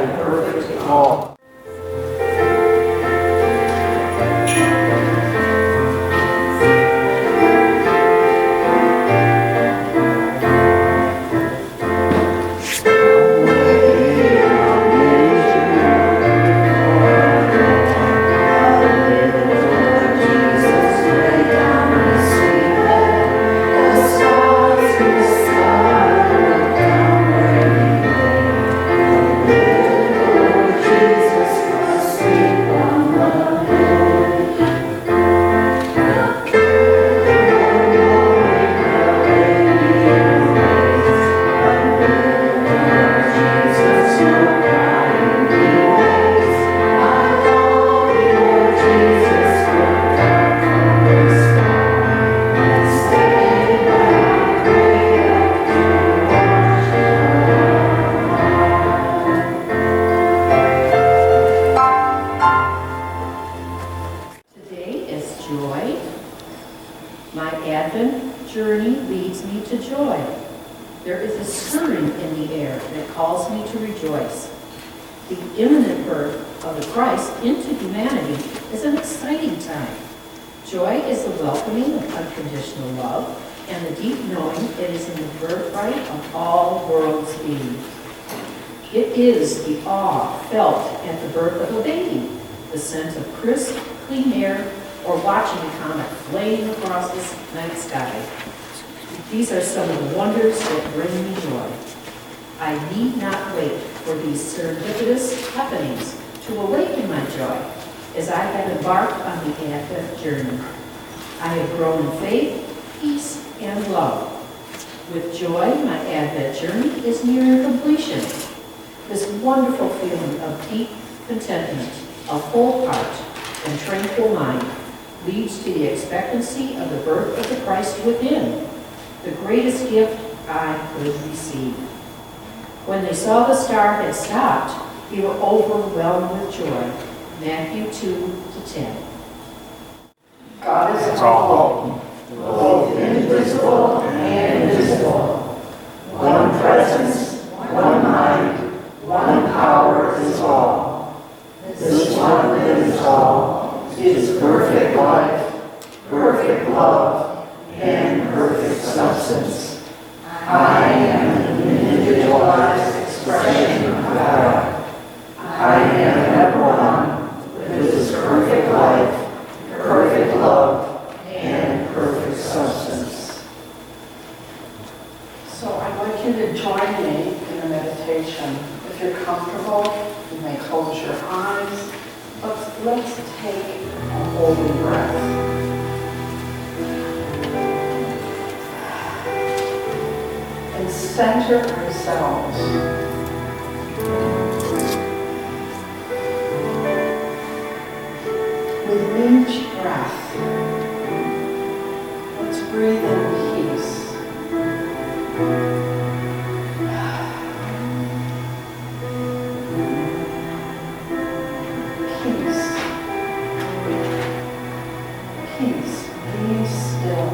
and perfect in all. My Advent journey leads me to joy. There is a stirring in the air that calls me to rejoice. The imminent birth of the Christ into humanity is an exciting time. Joy is the welcoming of unconditional love and the deep knowing it is in the birthright of all worlds beings. It is the awe felt at the birth of a baby, the scent of crisp, clean air, or watching a comet flaying across the night sky. These are some of the wonders that bring me joy. I need not wait for these serendipitous happenings to awaken my joy as I have embarked on the Advent journey. I have grown in faith, peace, and love. With joy, my Advent journey is nearing completion. This wonderful feeling of deep contentment, a full heart, and tranquil mind leads to the expectancy of the birth of the Christ within, the greatest gift I could receive. When they saw the star had stopped, they were overwhelmed with joy. Matthew 2:10. God is all, both invisible and visible. One presence, one mind, one power is all. This one that is all is perfect life, perfect love, and perfect substance. I am an individualized expression of God. I am everyone with this perfect life, perfect love, and perfect substance. So I'd like you to join me in a meditation. If you're comfortable, you may close your eyes, but let's take a holy breath. And center ourselves. With each breath, let's breathe in peace. Peace. Peace. Be still.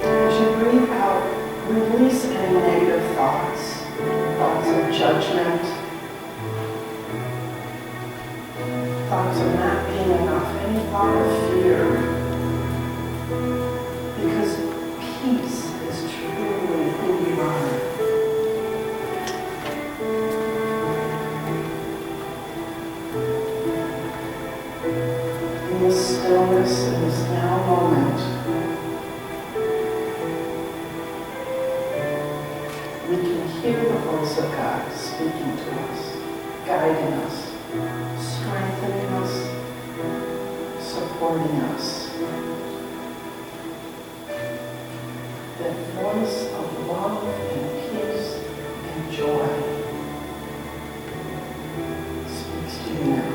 As you breathe out, release any negative thoughts, thoughts of judgment, thoughts of not being enough, any thought of fear. Because peace is truly who you are. In this stillness, in this now moment, we can hear the voice of God speaking to us, guiding us, strengthening us, supporting us. That voice of love and peace and joy speaks to you now.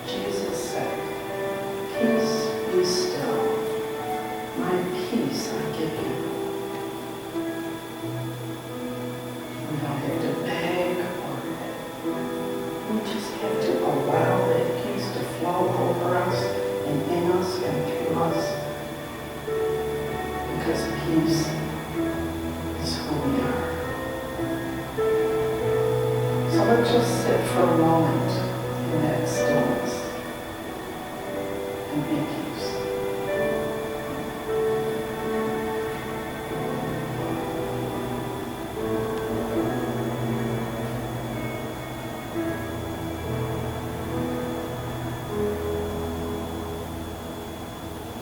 Jesus said, "Peace be still. My peace I give you." We don't have to beg or we just have to allow it So just sit for a moment in that stillness and be peace.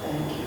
Thank you.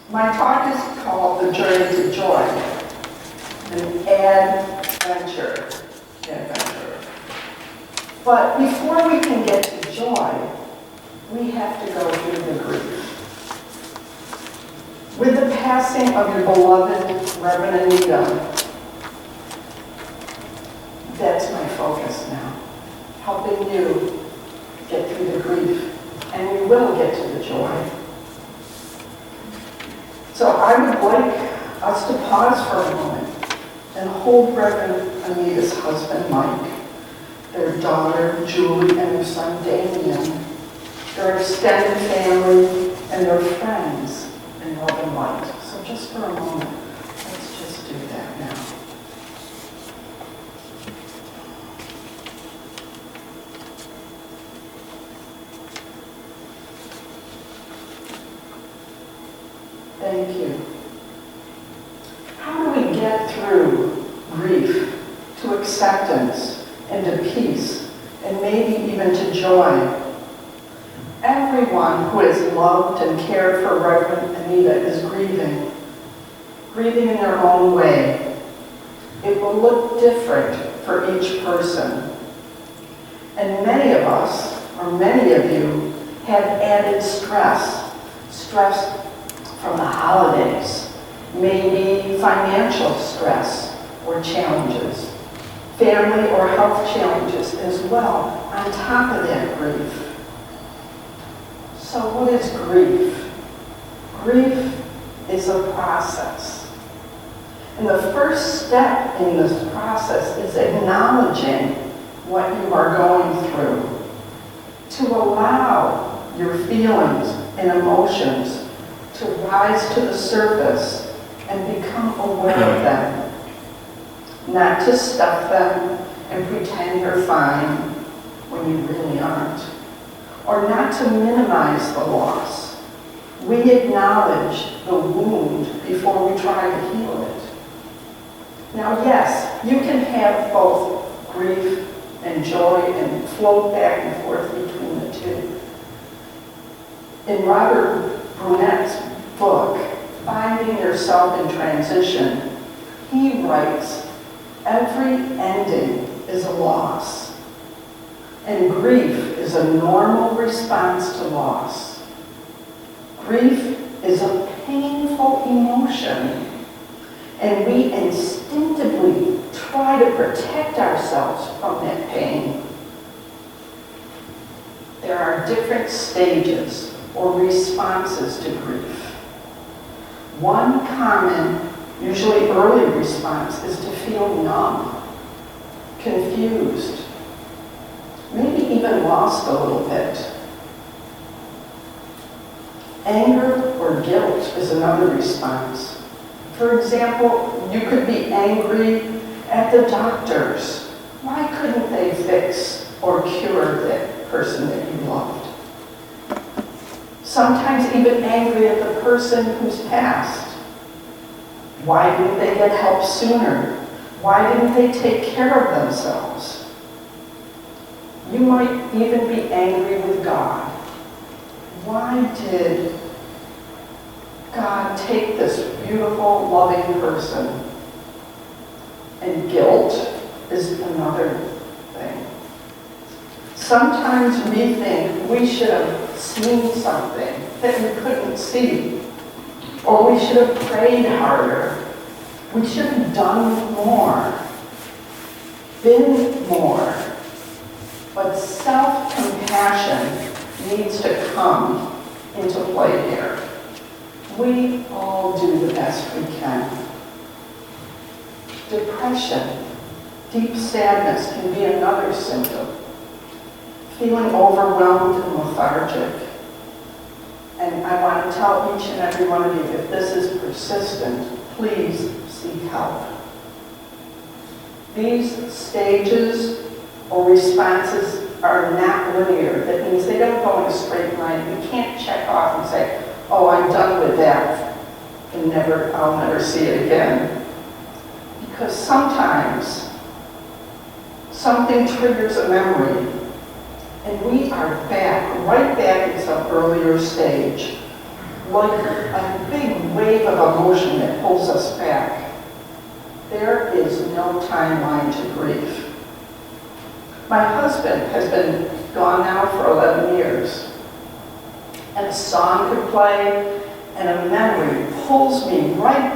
My talk is called The Journey to Joy, an adventure. But before we can get to joy, we have to go through the grief. With the passing of your beloved Reverend Anita, that's my focus now, helping you get through the grief, and we will get to the joy. So I would like us to pause for a moment and hold Reverend Anita's husband, Mike, their daughter, Julie, and their son, Damien, their extended family, and their friends in love and light. So just for a moment, let's just do that now. Thank you. How do we get through grief to acceptance and to peace and maybe even to joy? Everyone who has loved and cared for Reverend Anita is grieving in their own way. It will look different for each person. And many of us, or many of you, have added stress from the holidays, maybe financial stress or challenges, family or health challenges as well, on top of that grief. So what is grief? Grief is a process. And the first step in this process is acknowledging what you are going through, to allow your feelings and emotions to rise to the surface and become aware of them. Not to stuff them and pretend you're fine when you really aren't. Or not to minimize the loss. We acknowledge the wound before we try to heal it. Now, yes, you can have both grief and joy and float back and forth between the two. In Robert Brunett's book, Finding Yourself in Transition, he writes, every ending is a loss, and grief is a normal response to loss. Grief is a painful emotion, and we instinctively try to protect ourselves from that pain. There are different stages or responses to grief. One common, usually early response is to feel numb, confused, maybe even lost a little bit. Anger or guilt is another response. For example, you could be angry at the doctors. Why couldn't they fix or cure that person that you loved? Sometimes even angry at the person who's passed. Why didn't they get help sooner? Why didn't they take care of themselves? You might even be angry with God. Why did God take this beautiful, loving person? And guilt is another thing. Sometimes we think we should have seen something that we couldn't see, or we should have prayed harder. We should have done more, been more. But self-compassion needs to come into play here. We all do the best we can. Depression, deep sadness can be another symptom. Feeling overwhelmed and lethargic. And I want to tell each and every one of you, if this is persistent, please seek help. These stages or responses are not linear. That means they don't go in a straight line. You can't check off and say, oh, I'm done with that, and I'll never see it again. Because sometimes something triggers a memory, and we are right back in some earlier stage, like a big wave of emotion that pulls us back. There is no timeline to grief. My husband has been gone now for 11 years. And a song could play, and a memory pulls me right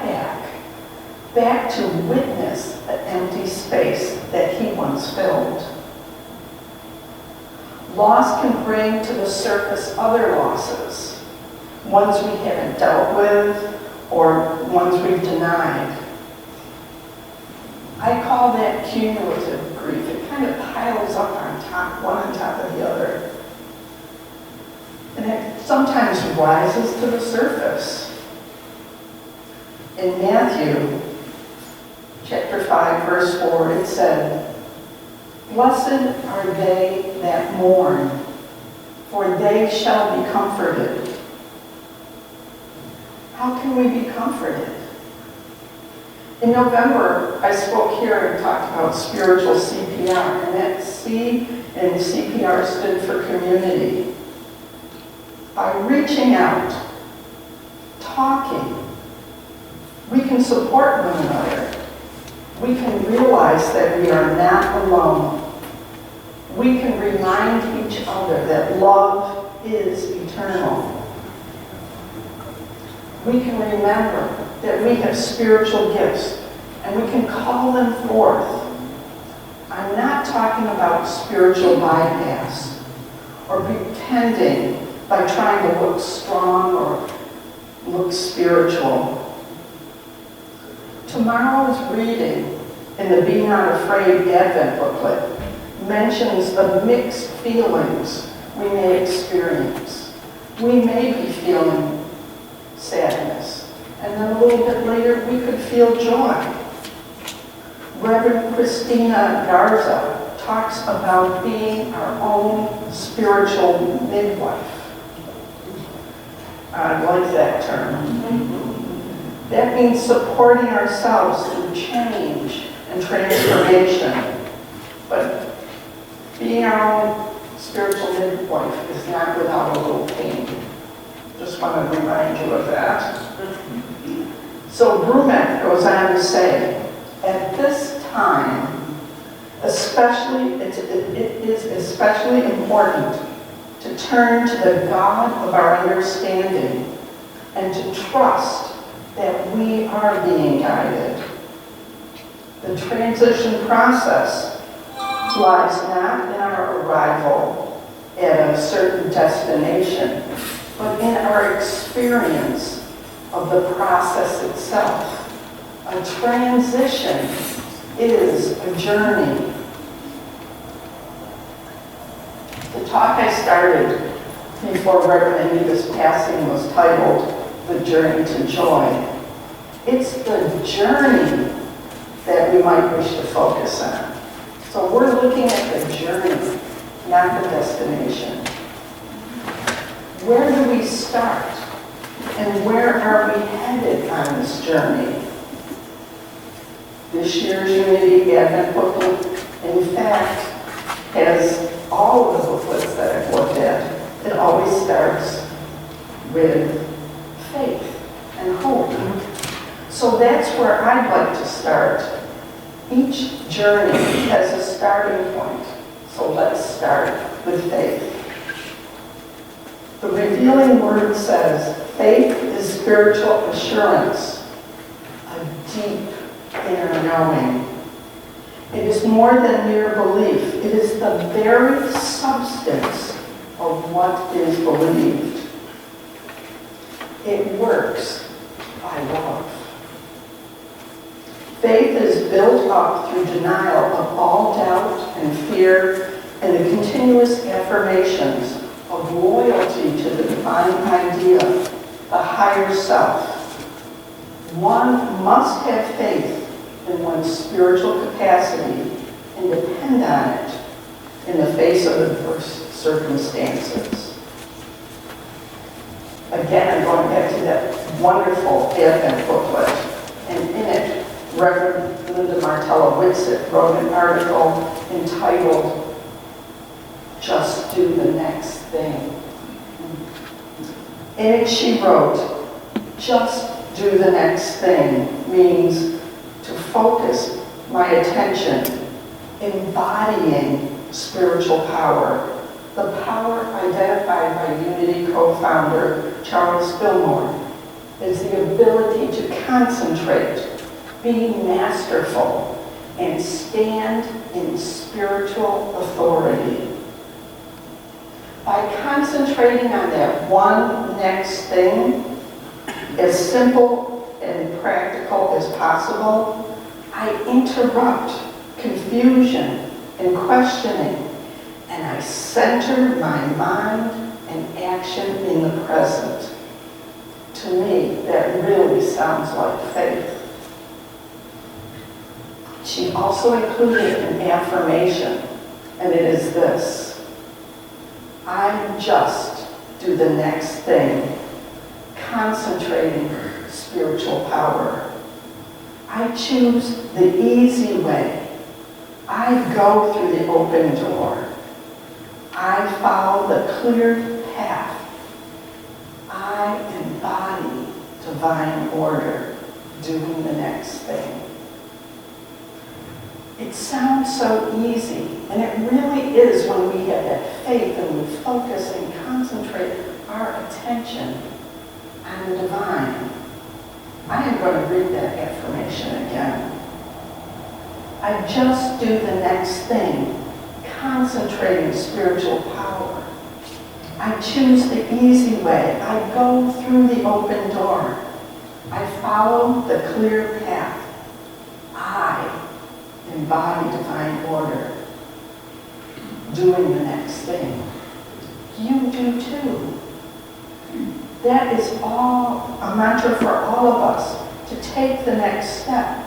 back to witness an empty space that he once filled. Loss can bring to the surface other losses, ones we haven't dealt with, or ones we've denied. I call that cumulative grief. It kind of piles up on top, one on top of the other. And it sometimes rises to the surface. In Matthew, chapter 5, verse 4, it said, "Blessed are they that mourn, for they shall be comforted." How can we be comforted? In November, I spoke here and talked about spiritual CPR, and that C in CPR stood for community. By reaching out, talking, we can support one another. We can realize that we are not alone. We can remind each other that love is eternal. We can remember that we have spiritual gifts, and we can call them forth. I'm not talking about spiritual bypass or pretending by trying to look strong or look spiritual. Tomorrow's reading in the Be Not Afraid Advent booklet mentions the mixed feelings we may experience. We may be feeling sadness, and then a little bit later we could feel joy. Reverend Christina Garza talks about being our own spiritual midwife. I like that term. That means supporting ourselves through change and transformation. But being our own spiritual midwife is not without a little pain. Just want to remind you of that. So Brumet goes on to say, at this time, it is especially important to turn to the God of our understanding and to trust that we are being guided. The transition process lies not in our arrival at a certain destination, but in our experience of the process itself. A transition is a journey. The talk I started before Reverend Anita's passing was titled, "The Journey to Joy." It's the journey that we might wish to focus on. So we're looking at the journey, not the destination. Where do we start? And where are we headed on this journey? This year's Unity Advent booklet, in fact, has all of the booklets that I've looked at. It always starts with faith and hope. So that's where I'd like to start. Each journey has a starting point. So let's start with faith. The revealing word says, faith is spiritual assurance, a deep inner knowing. It is more than mere belief. It is the very substance of what is believed. It works by love. Faith is built up through denial of all doubt and fear and the continuous affirmations of loyalty to the divine idea, the higher self. One must have faith in one's spiritual capacity and depend on it in the face of adverse circumstances. Again, I'm going back to that wonderful Advent booklet, and in it, Reverend Linda Martella Whitsitt wrote an article entitled, "Just Do the Next Thing." In it she wrote, "Just do the next thing" means to focus my attention, embodying spiritual power, the power identified by Unity co-founder Charles Fillmore is the ability to concentrate, be masterful, and stand in spiritual authority. By concentrating on that one next thing, as simple and practical as possible, I interrupt confusion and questioning, and I center my mind and action in the present. To me, that really sounds like faith. She also included an affirmation, and it is this: I just do the next thing, concentrating spiritual power. I choose the easy way. I go through the open door. I follow the clear path. I embody divine order, doing the next thing. It sounds so easy, and it really is when we have that faith and we focus and concentrate our attention on the divine. I am going to read that affirmation again. I just do the next thing, concentrating spiritual power. I choose the easy way. I go through the open door. I follow the clear path. I embody divine order, doing the next thing. You do too. That is all a mantra for all of us, to take the next step.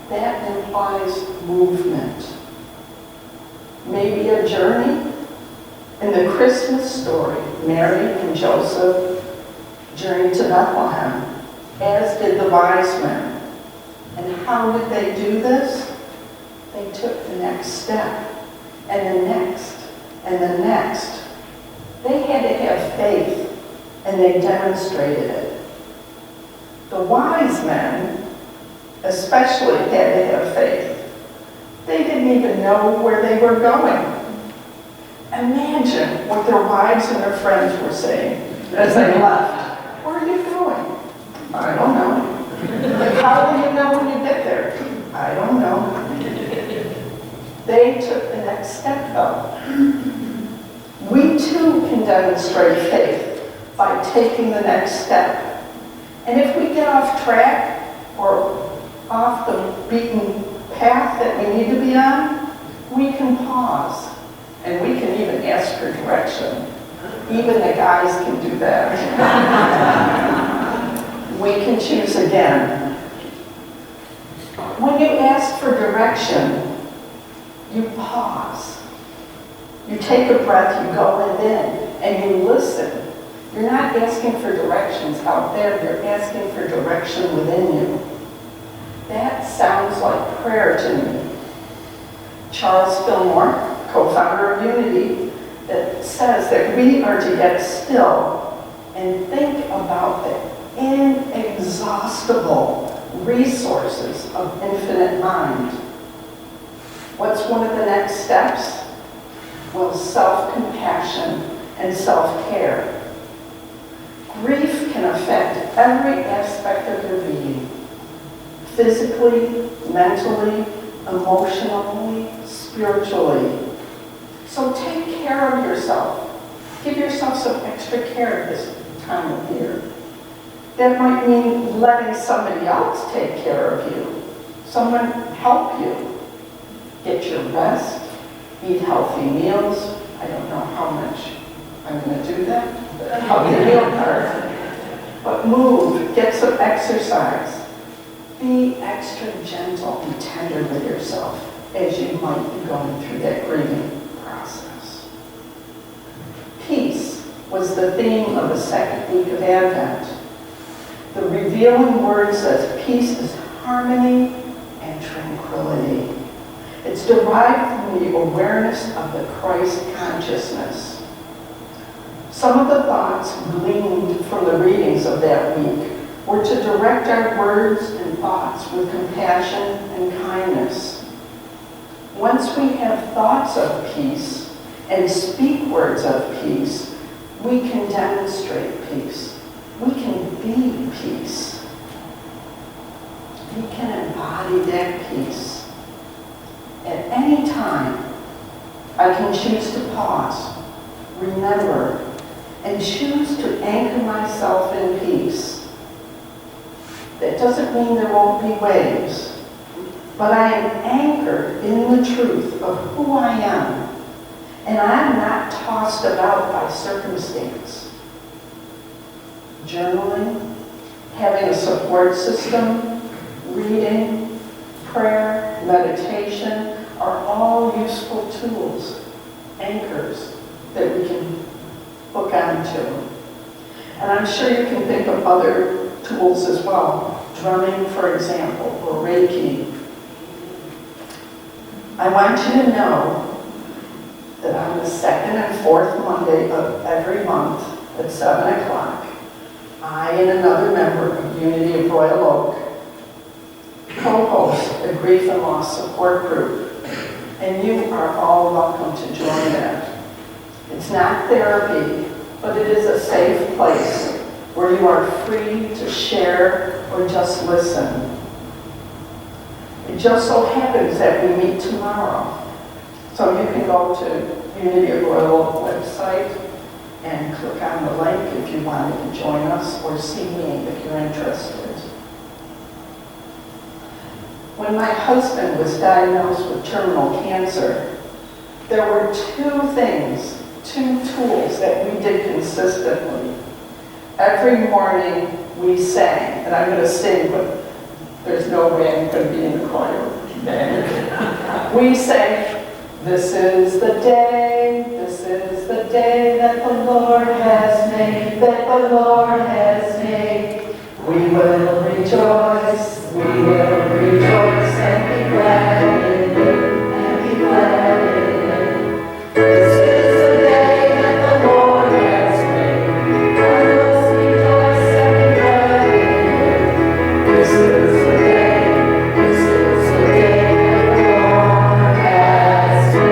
That implies movement. Maybe a journey. In the Christmas story, Mary and Joseph journeyed to Bethlehem, as did the wise men. And how did they do this? They took the next step, and the next, and the next. They had to have faith, and they demonstrated it. The wise men especially had to have faith. They didn't even know where they were going. Imagine what their wives and their friends were saying as they left. Where are you going? I don't know. Like, how will you know when you get there? I don't know. They took the next step, though. We too can demonstrate faith by taking the next step. And if we get off track or off the beaten path that we need to be on, we can pause. And we can even ask for direction. Even the guys can do that. We can choose again. When you ask for direction, you pause. You take a breath, you go within, and you listen. You're not asking for directions out there, you're asking for direction within you. That sounds like prayer to me. Charles Fillmore, co-founder of Unity, that says that we are to get still and think about the inexhaustible resources of infinite mind. What's one of the next steps? Well, self-compassion and self-care. Grief can affect every aspect of your being. Physically, mentally, emotionally, spiritually. So take care of yourself. Give yourself some extra care this time of year. That might mean letting somebody else take care of you. Someone help you. Get your rest. Eat healthy meals. I don't know how much I'm going to do that. Healthy meal part. But move. Get some exercise. Be extra gentle and tender with yourself as you might be going through that grieving process. Peace was the theme of the second week of Advent. The revealing word says peace is harmony and tranquility. It's derived from the awareness of the Christ consciousness. Some of the thoughts gleaned from the readings of that week were to direct our words and thoughts with compassion and kindness. Once we have thoughts of peace and speak words of peace, we can demonstrate peace. We can be peace. We can embody that peace. At any time, I can choose to pause, remember, and choose to anchor myself in peace. That doesn't mean there won't be waves, but I am anchored in the truth of who I am, and I'm not tossed about by circumstance. Journaling, having a support system, reading, prayer, meditation are all useful tools, anchors that we can hook onto. And I'm sure you can think of other tools as well. Drumming, for example, or Reiki. I want you to know that on the second and fourth Monday of every month at 7 o'clock, I and another member of Unity of Royal Oak co-host a grief and loss support group, and you are all welcome to join that. It's not therapy, but it is a safe place where you are free to share or just listen. It just so happens that we meet tomorrow. So you can go to Unity of Royal Oak website and click on the link if you wanted to join us, or see me if you're interested. When my husband was diagnosed with terminal cancer, there were two tools that we did consistently. Every morning we sang, and I'm going to sing, but there's no way I'm going to be in the choir. We sang, this is the day that the Lord has made, that the Lord has made. We will rejoice and be glad in it, and be glad in it. This is the day that the Lord has made. Let us rejoice and be glad in it. This is the day that the Lord has made.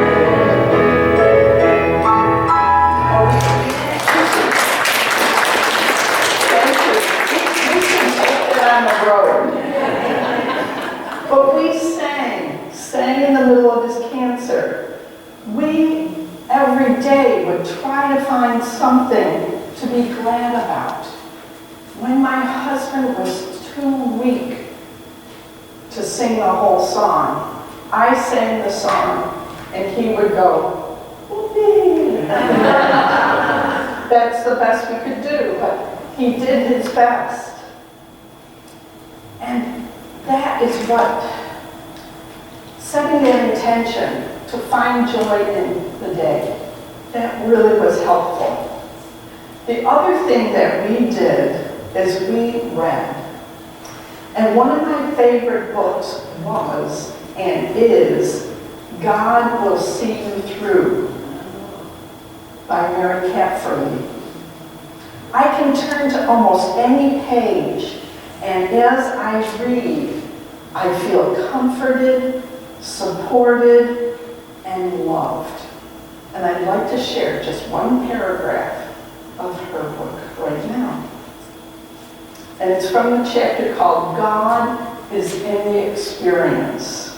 Thank you. We can take it on the road. But we sang in the middle of his cancer. We, every day, would try to find something to be glad about. When my husband was too weak to sing the whole song, I sang the song and he would go, "Whoopee." That's the best we could do, but he did his best. And that is what, setting that intention to find joy in the day, that really was helpful. The other thing that we did is we read. And one of my favorite books was, and is, God Will See You Through by Mary Capferly. I can turn to almost any page, and as I read, I feel comforted, supported, and loved. And I'd like to share just one paragraph of her book right now. And it's from the chapter called God is in the Experience.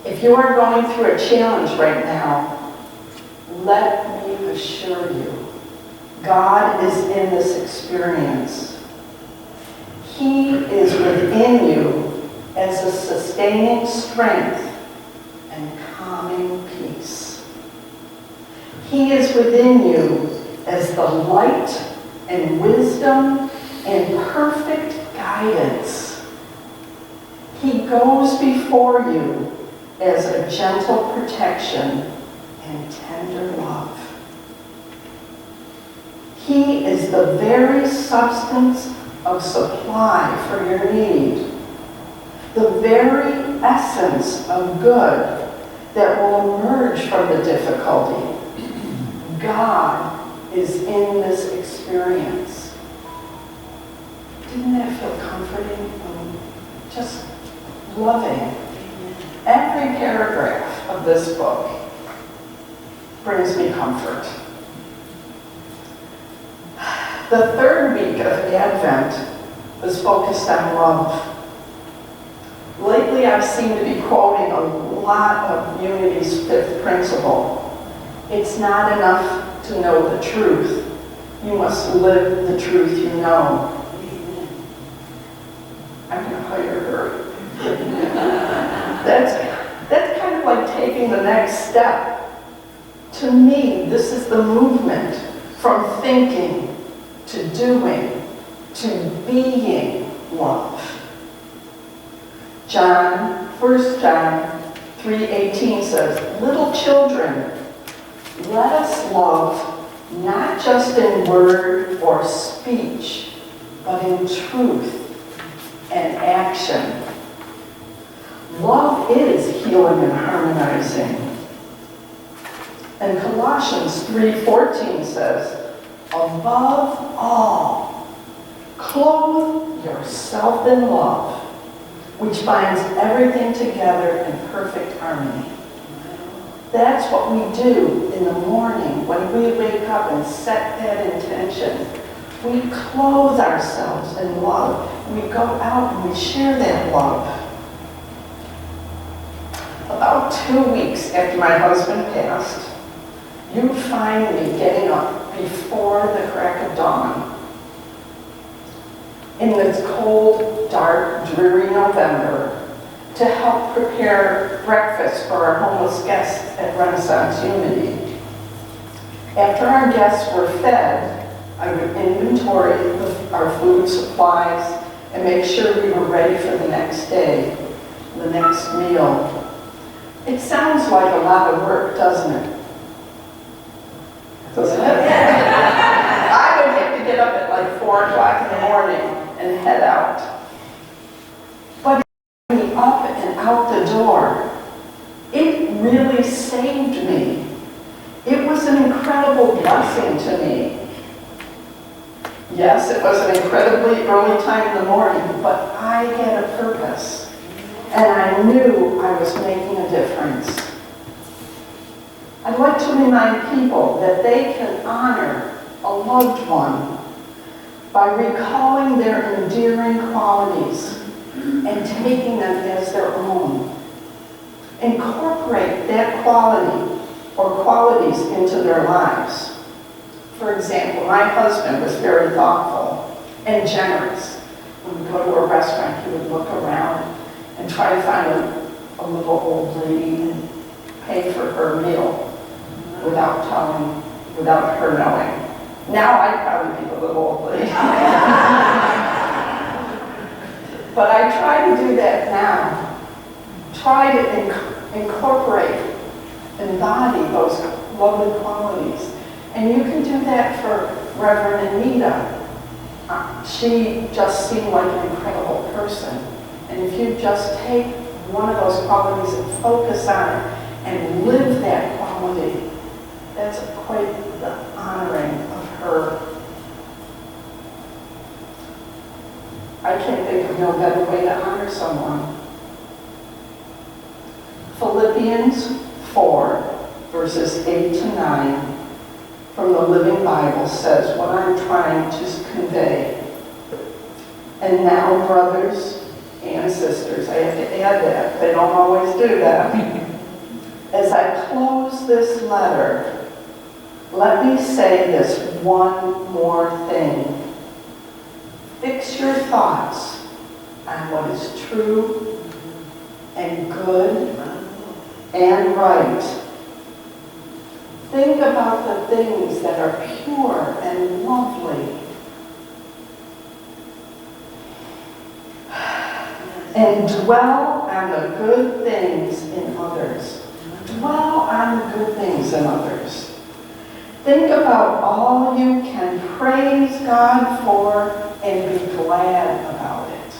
If you are going through a challenge right now, let me assure you, God is in this experience. He is within you as a sustaining strength and calming peace. He is within you as the light and wisdom and perfect guidance. He goes before you as a gentle protection and tender love. He is the very substance of supply for your need, the very essence of good that will emerge from the difficulty. God is in this experience. Didn't that feel comforting? Just loving. Every paragraph of this book brings me comfort. The third week of Advent was focused on love. Lately, I've seemed to be quoting a lot of Unity's fifth principle. It's not enough to know the truth. You must live the truth you know. I'm going to hire her. That's kind of like taking the next step. To me, this is the movement from thinking to doing to being love. 1 John 3:18 says, "Little children, let us love not just in word or speech, but in truth and action." Love is healing and harmonizing. And Colossians 3:14 says, "Above all, clothe yourself in love, which binds everything together in perfect harmony." That's what we do in the morning when we wake up and set that intention. We clothe ourselves in love. We go out and we share that love. About 2 weeks after my husband passed, you'd find me getting up before the crack of dawn. In this cold, dark, dreary November, to help prepare breakfast for our homeless guests at Renaissance Unity. After our guests were fed, I would inventory our food supplies and make sure we were ready for the next day, the next meal. It sounds like a lot of work, doesn't it? Doesn't it? I would have to get up at like 4 o'clock in the morning and head out. But me up and out the door, it really saved me. It was an incredible blessing to me. Yes, it was an incredibly early time in the morning, but I had a purpose, and I knew I was making a difference. I'd like to remind people that they can honor a loved one by recalling their endearing qualities and taking them as their own. Incorporate that quality or qualities into their lives. For example, my husband was very thoughtful and generous. When we go to a restaurant, he would look around and try to find a little old lady and pay for her meal without her knowing. Now I'd probably be the little old lady. But I try to do that now. Try to incorporate, embody those lovely qualities. And you can do that for Reverend Anita. She just seemed like an incredible person. And if you just take one of those qualities and focus on it and live that quality, that's quite the honoring of her. I can't think of no better way to honor someone. Philippians 4, verses 8 to 9 from the Living Bible says what I'm trying to convey. And now, brothers and sisters, I have to add that. They don't always do that. As I close this letter, let me say this one more thing. Fix your thoughts on what is true and good and right. Think about the things that are pure and lovely. And dwell on the good things in others. Dwell on the good things in others. Think about all you can praise God for and be glad about it.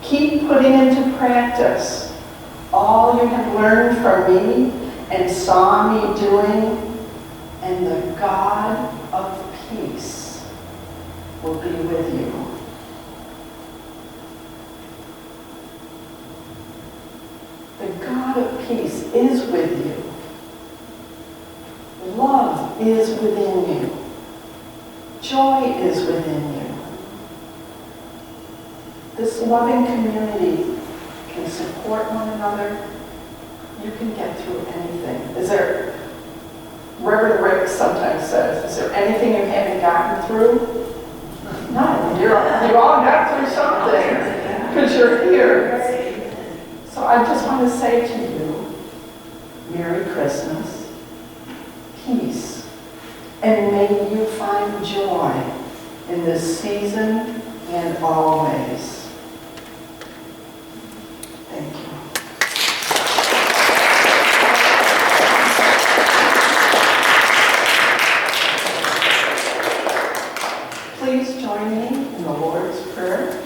Keep putting into practice all you have learned from me and saw me doing, and the God of peace will be with you. The God of peace is with you. Love is within you. Joy is within you. This loving community can support one another. You can get through anything. Reverend Rick sometimes says, is there anything you haven't gotten through? No, you all got through something because you're here. So I just want to say to you, Merry Christmas, peace, and may you find joy in this season and always. Thank you. Please join me in the Lord's Prayer.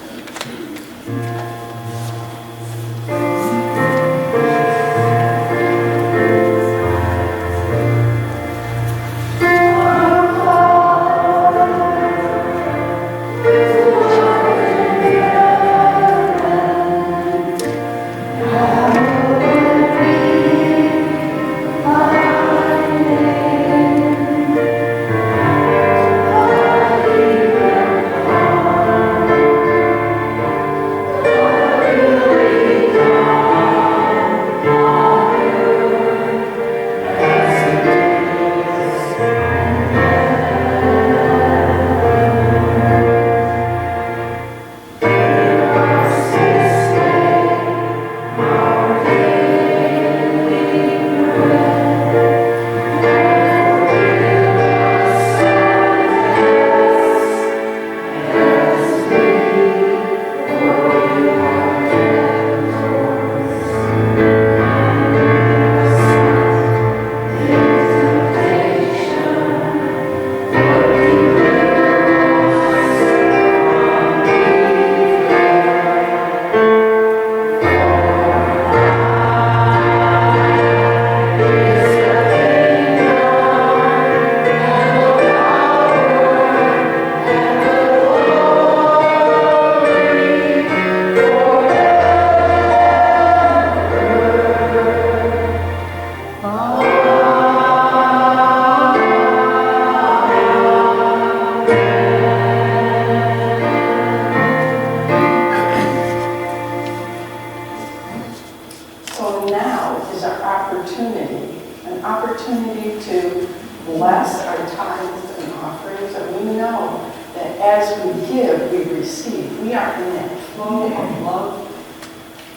So now is our opportunity, an opportunity to bless our tithes and offerings, and we know that as we give, we receive. We are in that flow of love.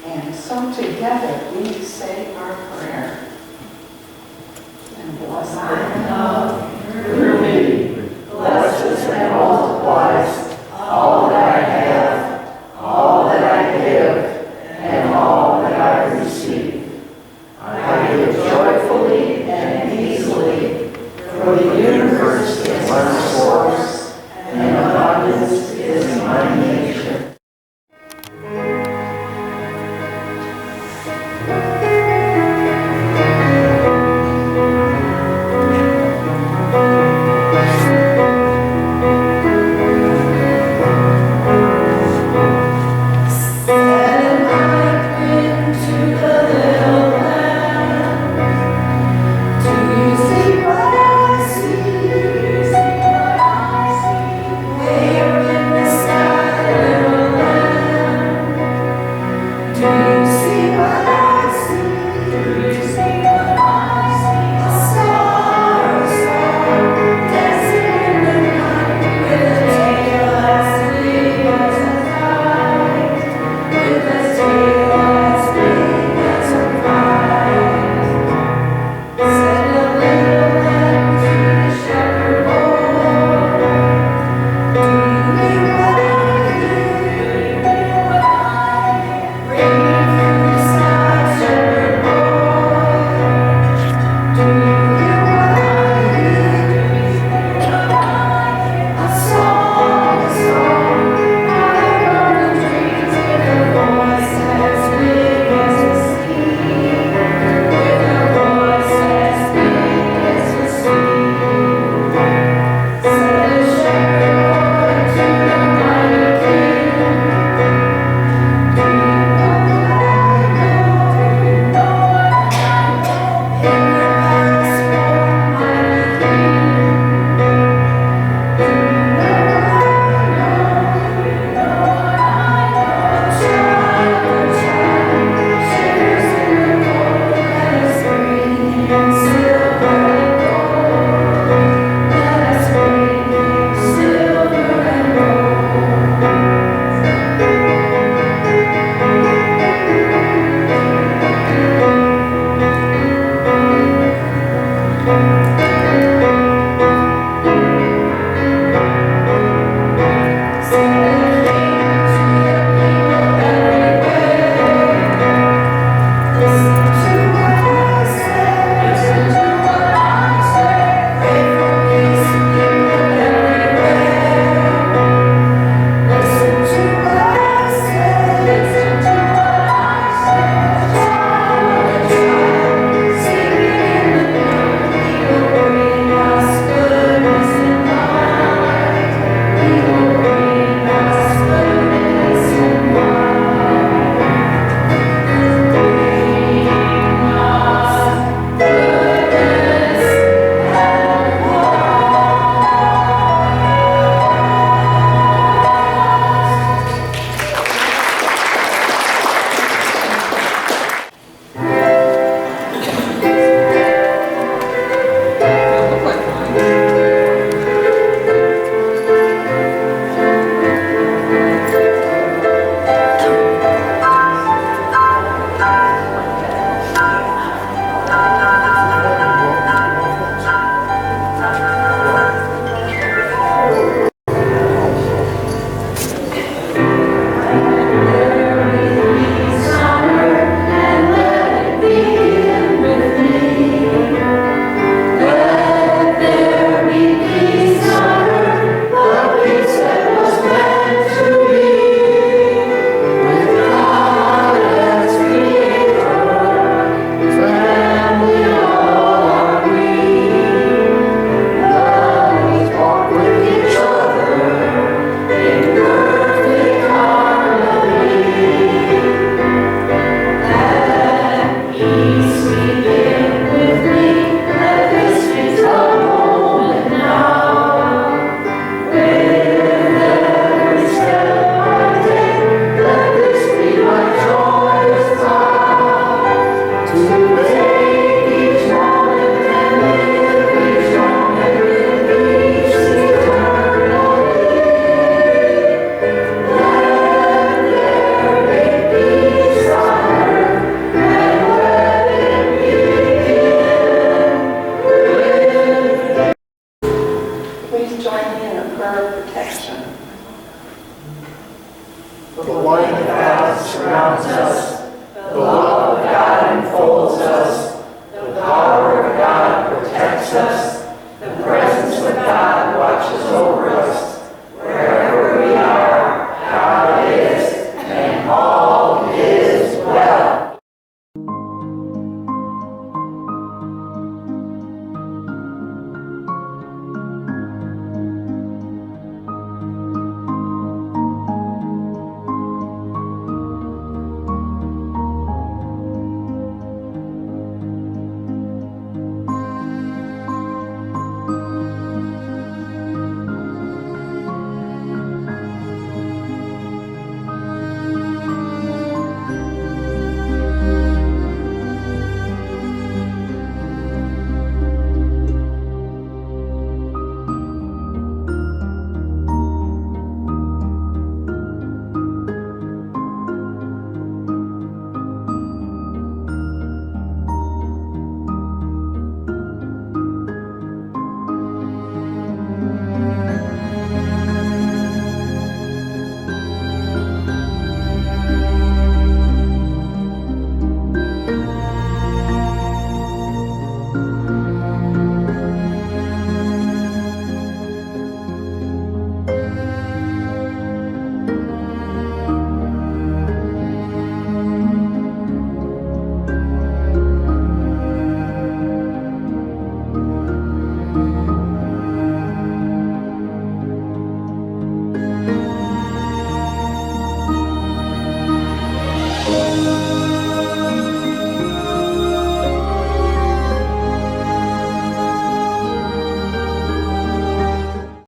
And so together we say our prayer. And bless thy love through me, blesses and multiplies all that I have, all that I give, and all that I receive. I give joyfully and easily, for the universe is my source, and abundance is my nature. the